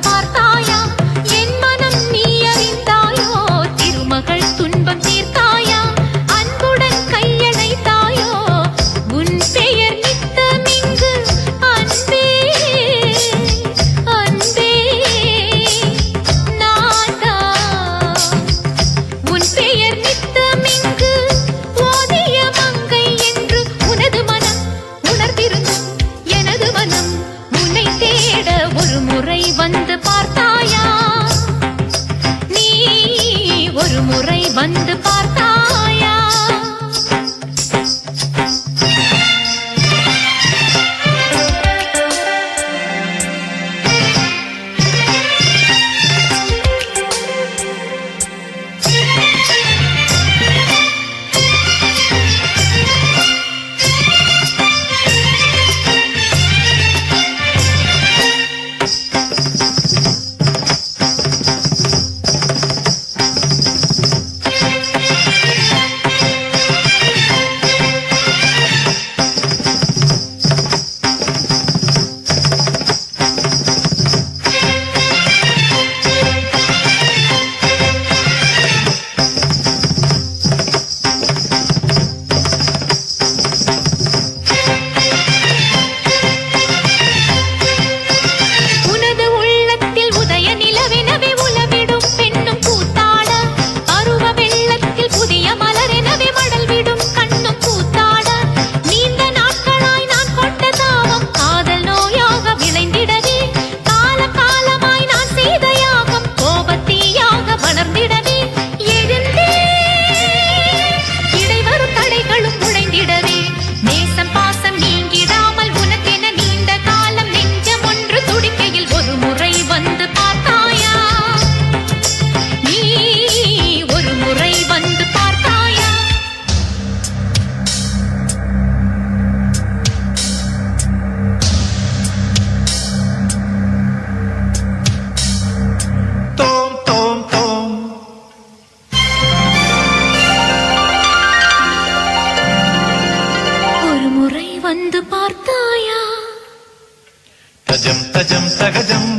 பார்த்தாயா என் மனம் நீ அறிந்தாயோ திருமகள் துன்பம் தீர்த்தாயா அன்புடன் கையணைத்தாயோ உன் பெயர் நித்தமிங்கு அன்பே அன்பே நாதா உன் பெயர் நித்தமிங்கு ஓதிய மங்கை என்று உனது மனம் உணர்ந்திருந்தும் எனது மனம் உன்னை தேட ஒரு முறை வந்து பார்த்தாயா நீ ஒரு முறை வந்து பார்த்தாயா வந்து பார்த்தாயா தஜம் தஜம் தகஜம்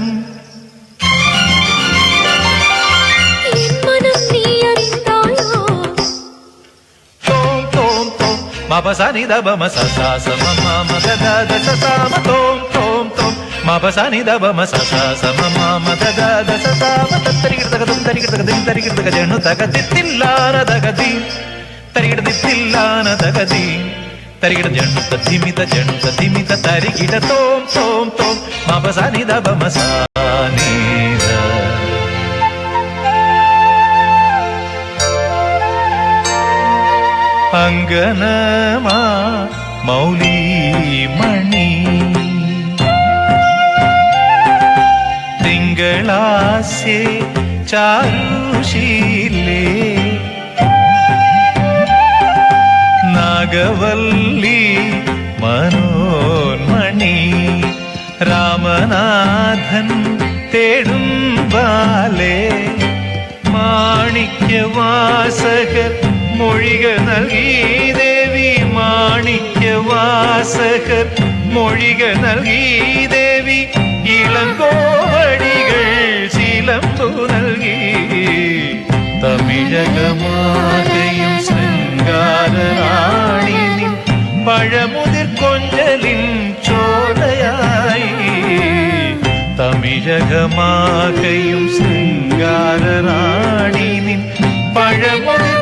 என் மனம் நீ அறிந்தாயோ தோம் தோம் தோம் மபசனி தபம சசாசம மம தத சசாம தோம் தோம் தோம் மபசனி தபம சசாசம மம தத சசாம தத்தரிகிருதகதம் தரிகிருதகதிம் தரிகிருதகஜனு தகதித்தில்லான தகதி தரிகிருதித்தில்லான தகதி தரிகிட ஜண்ணுத்த திமித தரிகிட தோம் தோம் தோம் மபசனி தபம சானீத அங்கனமா மௌலி மணி திங்களாசே சாருஷீலே நாகவல்லி மனோன்மணி ராமநாதன் தேடும் பாலே மாணிக்ய வாசகர் மொழிக நல்கி தேவி மாணிக்ய வாசகர் மொழிக நல்கி தேவி இளங்கோவடிகள் சிலம்பு நல்கி தமிழகமாகையும் சிங்காரராணினின் பழமுதிர் கொஞ்சலின் சோலையாய் தமிழகமாகையும் சிங்காரராணினின் பழமுதிர்